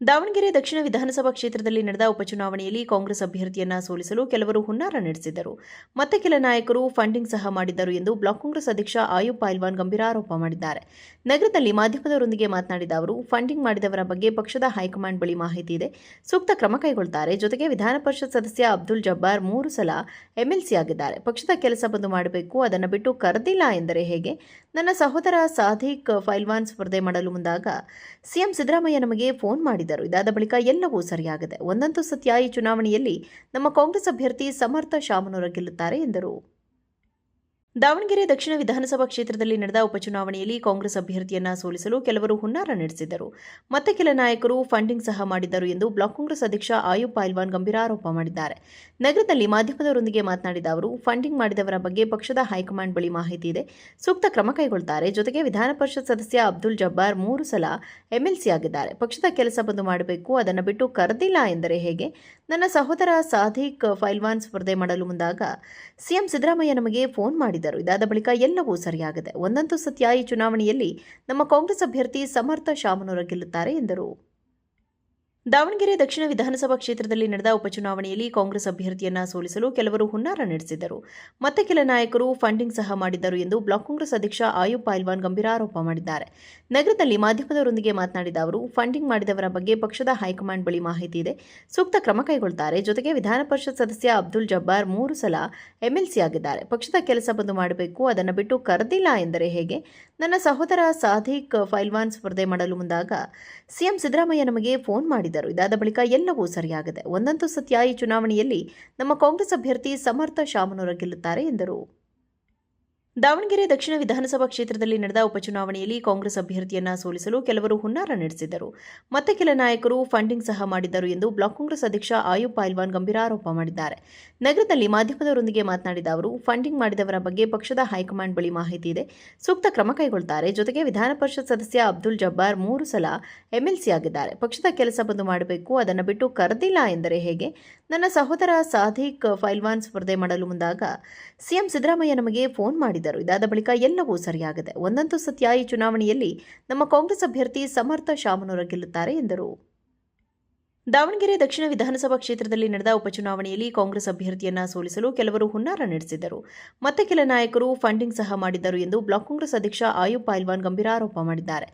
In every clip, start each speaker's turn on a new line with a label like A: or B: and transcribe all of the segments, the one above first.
A: ದಾವಣಗೆರೆ ದಕ್ಷಿಣ ವಿಧಾನಸಭಾ ಕ್ಷೇತ್ರದಲ್ಲಿ ನಡೆದ ಉಪಚುನಾವಣೆಯಲ್ಲಿ ಕಾಂಗ್ರೆಸ್ ಅಭ್ಯರ್ಥಿಯನ್ನ ಸೋಲಿಸಲು ಕೆಲವರು ಹುನ್ನಾರ ನಡೆಸಿದ್ದರು. ಮತ್ತೆ ಕೆಲ ನಾಯಕರು ಫಂಡಿಂಗ್ ಸಹ ಮಾಡಿದ್ದರು ಎಂದು ಬ್ಲಾಕ್ ಕಾಂಗ್ರೆಸ್ ಅಧ್ಯಕ್ಷ ಆಯುಬ್ ಪೈಲ್ವಾನ್ ಗಂಭೀರ ಆರೋಪ ಮಾಡಿದ್ದಾರೆ. ನಗರದಲ್ಲಿ ಮಾಧ್ಯಮದವರೊಂದಿಗೆ ಮಾತನಾಡಿದ ಅವರು, ಫಂಡಿಂಗ್ ಮಾಡಿದವರ ಬಗ್ಗೆ ಪಕ್ಷದ ಹೈಕಮಾಂಡ್ ಬಳಿ ಮಾಹಿತಿ ಇದೆ, ಸೂಕ್ತ ಕ್ರಮ ಕೈಗೊಳ್ಳುತ್ತಾರೆ. ಜೊತೆಗೆ ವಿಧಾನ ಪರಿಷತ್ ಸದಸ್ಯ ಅಬ್ದುಲ್ ಜಬ್ಬಾರ್ 3 ಸಲ ಎಂಎಲ್ಸಿ ಆಗಿದ್ದಾರೆ. ಪಕ್ಷದ ಕೆಲಸ ಬಂದು ಮಾಡಬೇಕು, ಅದನ್ನು ಬಿಟ್ಟು ಕರೆದಿಲ್ಲ ಎಂದರೆ ಹೇಗೆ? ನನ್ನ ಸಹೋದರ ಸಾದಿಕ್ ಪೈಲ್ವಾನ್ ಸ್ಪರ್ಧೆ ಮಾಡಲು ಮುಂದಾಗ ಸಿಎಂ ಸಿದ್ದರಾಮಯ್ಯ ನಮಗೆ ಫೋನ್ ಮಾಡಿದರು. ಇದಾದ ಬಳಿಕ ಎಲ್ಲವೂ ಸರಿಯಾಗಿದೆ. ಒಂದಂತೂ ಸತ್ಯ, ಈ ಚುನಾವಣೆಯಲ್ಲಿ ನಮ್ಮ ಕಾಂಗ್ರೆಸ್ ಅಭ್ಯರ್ಥಿ ಸಮರ್ಥ ಶಾಮನೂರ ಗೆಲ್ಲುತ್ತಾರೆ ಎಂದರು. ದಾವಣಗೆರೆ ದಕ್ಷಿಣ ವಿಧಾನಸಭಾ ಕ್ಷೇತ್ರದಲ್ಲಿ ನಡೆದ ಉಪಚುನಾವಣೆಯಲ್ಲಿ ಕಾಂಗ್ರೆಸ್ ಅಭ್ಯರ್ಥಿಯನ್ನ ಸೋಲಿಸಲು ಕೆಲವರು ಹುನ್ನಾರ ನಡೆಸಿದ್ದರು. ಮತ್ತೆ ಕೆಲ ನಾಯಕರು ಫಂಡಿಂಗ್ ಸಹ ಮಾಡಿದ್ದರು ಎಂದು ಬ್ಲಾಕ್ ಕಾಂಗ್ರೆಸ್ ಅಧ್ಯಕ್ಷ ಆಯುಬ್ ಪೈಲ್ವಾನ್ ಗಂಭೀರ ಆರೋಪ ಮಾಡಿದ್ದಾರೆ. ನಗರದಲ್ಲಿ ಮಾಧ್ಯಮದವರೊಂದಿಗೆ ಮಾತನಾಡಿದ ಅವರು, ಫಂಡಿಂಗ್ ಮಾಡಿದವರ ಬಗ್ಗೆ ಪಕ್ಷದ ಹೈಕಮಾಂಡ್ ಬಳಿ ಮಾಹಿತಿ ಇದೆ, ಸೂಕ್ತ ಕ್ರಮ ಕೈಗೊಳ್ಳುತ್ತಾರೆ. ಜೊತೆಗೆ ವಿಧಾನ ಪರಿಷತ್ ಸದಸ್ಯ ಅಬ್ದುಲ್ ಜಬ್ಬಾರ್ 3 ಸಲ ಎಂಎಲ್ಸಿ ಆಗಿದ್ದಾರೆ. ಪಕ್ಷದ ಕೆಲಸ ಬಂದು ಮಾಡಬೇಕು, ಅದನ್ನು ಬಿಟ್ಟು ಕರೆದಿಲ್ಲ ಎಂದರೆ ಹೇಗೆ? ನನ್ನ ಸಹೋದರ ಸಾದಿಕ್ ಪೈಲ್ವಾನ್ ಸ್ಪರ್ಧೆ ಮಾಡಲು ಮುಂದಾಗ ಸಿಎಂ ಸಿದ್ದರಾಮಯ್ಯ ನಮಗೆ ಫೋನ್ ಮಾಡಿದರು. ಇದಾದ ಬಳಿಕ ಎಲ್ಲವೂ ಸರಿಯಾಗಿದೆ. ಒಂದಂತೂ ಸತ್ಯ, ಈ ಚುನಾವಣೆಯಲ್ಲಿ ನಮ್ಮ ಕಾಂಗ್ರೆಸ್ ಅಭ್ಯರ್ಥಿ ಸಮರ್ಥ ಶಾಮನೂರ ಗೆಲ್ಲುತ್ತಾರೆ ಎಂದರು. ದಾವಣಗೆರೆ ದಕ್ಷಿಣ ವಿಧಾನಸಭಾ ಕ್ಷೇತ್ರದಲ್ಲಿ ನಡೆದ ಉಪಚುನಾವಣೆಯಲ್ಲಿ ಕಾಂಗ್ರೆಸ್ ಅಭ್ಯರ್ಥಿಯನ್ನ ಸೋಲಿಸಲು ಕೆಲವರು ಹುನ್ನಾರ ನಡೆಸಿದ್ದರು. ಮತ್ತೆ ಕೆಲ ನಾಯಕರು ಫಂಡಿಂಗ್ ಸಹ ಮಾಡಿದ್ದರು ಎಂದು ಬ್ಲಾಕ್ ಕಾಂಗ್ರೆಸ್ ಅಧ್ಯಕ್ಷ ಆಯುಬ್ ಪೈಲ್ವಾನ್ ಗಂಭೀರ ಆರೋಪ ಮಾಡಿದ್ದಾರೆ. ನಗರದಲ್ಲಿ ಮಾಧ್ಯಮದವರೊಂದಿಗೆ ಮಾತನಾಡಿದ ಅವರು, ಫಂಡಿಂಗ್ ಮಾಡಿದವರ ಬಗ್ಗೆ ಪಕ್ಷದ ಹೈಕಮಾಂಡ್ ಬಳಿ ಮಾಹಿತಿ ಇದೆ, ಸೂಕ್ತ ಕ್ರಮ ಕೈಗೊಳ್ಳುತ್ತಾರೆ. ಜೊತೆಗೆ ವಿಧಾನ ಪರಿಷತ್ ಸದಸ್ಯ ಅಬ್ದುಲ್ ಜಬ್ಬಾರ್ 3 ಸಲ ಎಂಎಲ್ಸಿ ಆಗಿದ್ದಾರೆ. ಪಕ್ಷದ ಕೆಲಸ ಬಂದು ಮಾಡಬೇಕು, ಅದನ್ನು ಬಿಟ್ಟು ಕರೆದಿಲ್ಲ ಎಂದರೆ ಹೇಗೆ? ನನ್ನ ಸಹೋದರ ಸಾದಿಕ್ ಪೈಲ್ವಾನ್ ಸ್ಪರ್ಧೆ ಮಾಡಲು ಮುಂದಾಗ ಸಿಎಂ ಸಿದ್ದರಾಮಯ್ಯ ನಮಗೆ ಫೋನ್ ಮಾಡಿದರು. ಇದಾದ ಬಳಿಕ ಎಲ್ಲವೂ ಸರಿಯಾಗಿದೆ. ಒಂದಂತೂ ಸತ್ಯ, ಈ ಚುನಾವಣೆಯಲ್ಲಿ ನಮ್ಮ ಕಾಂಗ್ರೆಸ್ ಅಭ್ಯರ್ಥಿ ಸಮರ್ಥ ಶಾಮನೂರ ಗೆಲ್ಲುತ್ತಾರೆ ಎಂದರು. ದಾವಣಗೆರೆ ದಕ್ಷಿಣ ವಿಧಾನಸಭಾ ಕ್ಷೇತ್ರದಲ್ಲಿ ನಡೆದ ಉಪಚುನಾವಣೆಯಲ್ಲಿ ಕಾಂಗ್ರೆಸ್ ಅಭ್ಯರ್ಥಿಯನ್ನ ಸೋಲಿಸಲು ಕೆಲವರು ಹುನ್ನಾರ ನಡೆಸಿದ್ದರು. ಮತ್ತೆ ಕೆಲ ನಾಯಕರು ಫಂಡಿಂಗ್ ಸಹ ಮಾಡಿದ್ದರು ಎಂದು ಬ್ಲಾಕ್ ಕಾಂಗ್ರೆಸ್ ಅಧ್ಯಕ್ಷ ಆಯುಬ್ ಪೈಲ್ವಾನ್ ಗಂಭೀರ ಆರೋಪ ಮಾಡಿದ್ದಾರೆ. ನಗರದಲ್ಲಿ ಮಾಧ್ಯಮದವರೊಂದಿಗೆ ಮಾತನಾಡಿದ ಅವರು, ಫಂಡಿಂಗ್ ಮಾಡಿದವರ ಬಗ್ಗೆ ಪಕ್ಷದ ಹೈಕಮಾಂಡ್ ಬಳಿ ಮಾಹಿತಿ ಇದೆ, ಸೂಕ್ತ ಕ್ರಮ ಕೈಗೊಳ್ಳುತ್ತಾರೆ. ಜೊತೆಗೆ ವಿಧಾನ ಪರಿಷತ್ ಸದಸ್ಯ ಅಬ್ದುಲ್ ಜಬ್ಬಾರ್ 3 ಸಲ ಎಂಎಲ್ಸಿ ಆಗಿದ್ದಾರೆ. ಪಕ್ಷದ ಕೆಲಸ ಬಂದು ಮಾಡಬೇಕು, ಅದನ್ನು ಬಿಟ್ಟು ಕರೆದಿಲ್ಲ ಎಂದರೆ ಹೇಗೆ? ನನ್ನ ಸಹೋದರ ಸಾದಿಕ್ ಪೈಲ್ವಾನ್ ಸ್ಪರ್ಧೆ ಮಾಡಲು ಮುಂದಾಗ ಸಿಎಂ ಸಿದ್ದರಾಮಯ್ಯ ನಮಗೆ ಫೋನ್ ಮಾಡಿದರು. ಇದಾದ ಬಳಿಕ ಎಲ್ಲವೂ ಸರಿಯಾಗಿದೆ. ಒಂದಂತೂ ಸತ್ಯ, ಈ ಚುನಾವಣೆಯಲ್ಲಿ ನಮ್ಮ ಕಾಂಗ್ರೆಸ್ ಅಭ್ಯರ್ಥಿ ಸಮರ್ಥ ಶಾಮನೂರ ಗೆಲ್ಲುತ್ತಾರೆ ಎಂದರು. ದಾವಣಗೆರೆ ದಕ್ಷಿಣ ವಿಧಾನಸಭಾ ಕ್ಷೇತ್ರದಲ್ಲಿ ನಡೆದ ಉಪಚುನಾವಣೆಯಲ್ಲಿ ಕಾಂಗ್ರೆಸ್ ಅಭ್ಯರ್ಥಿಯನ್ನ ಸೋಲಿಸಲು ಕೆಲವರು ಹುನ್ನಾರ ನಡೆಸಿದ್ದರು. ಮತ್ತೆ ಕೆಲ ನಾಯಕರು ಫಂಡಿಂಗ್ ಸಹ ಮಾಡಿದ್ದರು ಎಂದು ಬ್ಲಾಕ್ ಕಾಂಗ್ರೆಸ್ ಅಧ್ಯಕ್ಷ ಆಯುಬ್ ಪೈಲ್ವಾನ್ ಗಂಭೀರ ಆರೋಪ ಮಾಡಿದ್ದಾರೆ. ನಗರದಲ್ಲಿ ಮಾಧ್ಯಮದವರೊಂದಿಗೆ ಮಾತನಾಡಿದ ಅವರು, ಫಂಡಿಂಗ್ ಮಾಡಿದವರ ಬಗ್ಗೆ ಪಕ್ಷದ ಹೈಕಮಾಂಡ್ ಬಳಿ ಮಾಹಿತಿ ಇದೆ, ಸೂಕ್ತ ಕ್ರಮ ಕೈಗೊಳ್ಳುತ್ತಾರೆ. ಜೊತೆಗೆ ವಿಧಾನ ಪರಿಷತ್ ಸದಸ್ಯ ಅಬ್ದುಲ್ ಜಬ್ಬಾರ್ 3 ಸಲ ಎಂಎಲ್ಸಿ ಆಗಿದ್ದಾರೆ. ಪಕ್ಷದ ಕೆಲಸ ಬಂದು ಮಾಡಬೇಕು, ಅದನ್ನು ಬಿಟ್ಟು ಕರೆದಿಲ್ಲ ಎಂದರೆ ಹೇಗೆ? ನನ್ನ ಸಹೋದರ ಸಾದಿಕ್ ಪೈಲ್ವಾನ್ ಸ್ಪರ್ಧೆ ಮಾಡಲು ಮುಂದಾಗ ಸಿಎಂ ಸಿದ್ದರಾಮಯ್ಯ ನಮಗೆ ಫೋನ್ ಮಾಡಿದರು. ಇದಾದ ಬಳಿಕ ಎಲ್ಲವೂ ಸರಿಯಾಗಿದೆ. ಒಂದಂತೂ ಸತ್ಯ, ಈ ಚುನಾವಣೆಯಲ್ಲಿ ನಮ್ಮ ಕಾಂಗ್ರೆಸ್ ಅಭ್ಯರ್ಥಿ ಸಮರ್ಥ ಶಾಮನೂರ ಗೆಲ್ಲುತ್ತಾರೆ ಎಂದರು. ದಾವಣಗೆರೆ ದಕ್ಷಿಣ ವಿಧಾನಸಭಾ ಕ್ಷೇತ್ರದಲ್ಲಿ ನಡೆದ ಉಪಚುನಾವಣೆಯಲ್ಲಿ ಕಾಂಗ್ರೆಸ್ ಅಭ್ಯರ್ಥಿಯನ್ನ ಸೋಲಿಸಲು ಕೆಲವರು ಹುನ್ನಾರ ನಡೆಸಿದ್ದರು. ಮತ್ತೆ ಕೆಲ ನಾಯಕರು ಫಂಡಿಂಗ್ ಸಹ ಮಾಡಿದ್ದರು ಎಂದು ಬ್ಲಾಕ್ ಕಾಂಗ್ರೆಸ್ ಅಧ್ಯಕ್ಷ ಆಯುಬ್ ಪೈಲ್ವಾನ್ ಗಂಭೀರ ಆರೋಪ ಮಾಡಿದ್ದಾರೆ.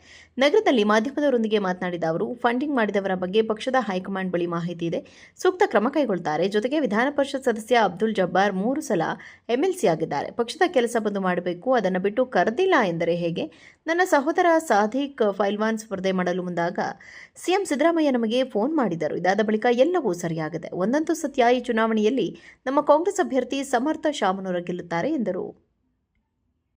A: ನಗರದಲ್ಲಿ ಮಾಧ್ಯಮದವರೊಂದಿಗೆ ಮಾತನಾಡಿದ ಅವರು, ಫಂಡಿಂಗ್ ಮಾಡಿದವರ ಬಗ್ಗೆ ಪಕ್ಷದ ಹೈಕಮಾಂಡ್ ಬಳಿ ಮಾಹಿತಿ ಇದೆ, ಸೂಕ್ತ ಕ್ರಮ ಕೈಗೊಳ್ಳುತ್ತಾರೆ. ಜೊತೆಗೆ ವಿಧಾನ ಪರಿಷತ್ ಸದಸ್ಯ ಅಬ್ದುಲ್ ಜಬ್ಬಾರ್ 3 ಸಲ ಎಂಎಲ್ಸಿ ಆಗಿದ್ದಾರೆ. ಪಕ್ಷದ ಕೆಲಸ ಬಂದು ಮಾಡಬೇಕು, ಅದನ್ನು ಬಿಟ್ಟು ಕರೆದಿಲ್ಲ ಎಂದರೆ ಹೇಗೆ? ನನ್ನ ಸಹೋದರ ಸಾದಿಕ್ ಪೈಲ್ವಾನ್ ಸ್ಪರ್ಧೆ ಮಾಡಲು ಮುಂದಾಗ ಸಿಎಂ ಸಿದ್ದರಾಮಯ್ಯ ನಮಗೆ ಫೋನ್ ಮಾಡಿದರು. ಇದಾದ ಬಳಿಕ ಎಲ್ಲವೂ ಸರಿಯಾಗಿದೆ. ಒಂದಂತೂ ಸತ್ಯ, ಈ ಚುನಾವಣೆಯಲ್ಲಿ ನಮ್ಮ ಕಾಂಗ್ರೆಸ್ ಅಭ್ಯರ್ಥಿ ಸಮರ್ಥ ಶಾಮನೂರ ಗೆಲ್ಲುತ್ತಾರೆ ಎಂದರು.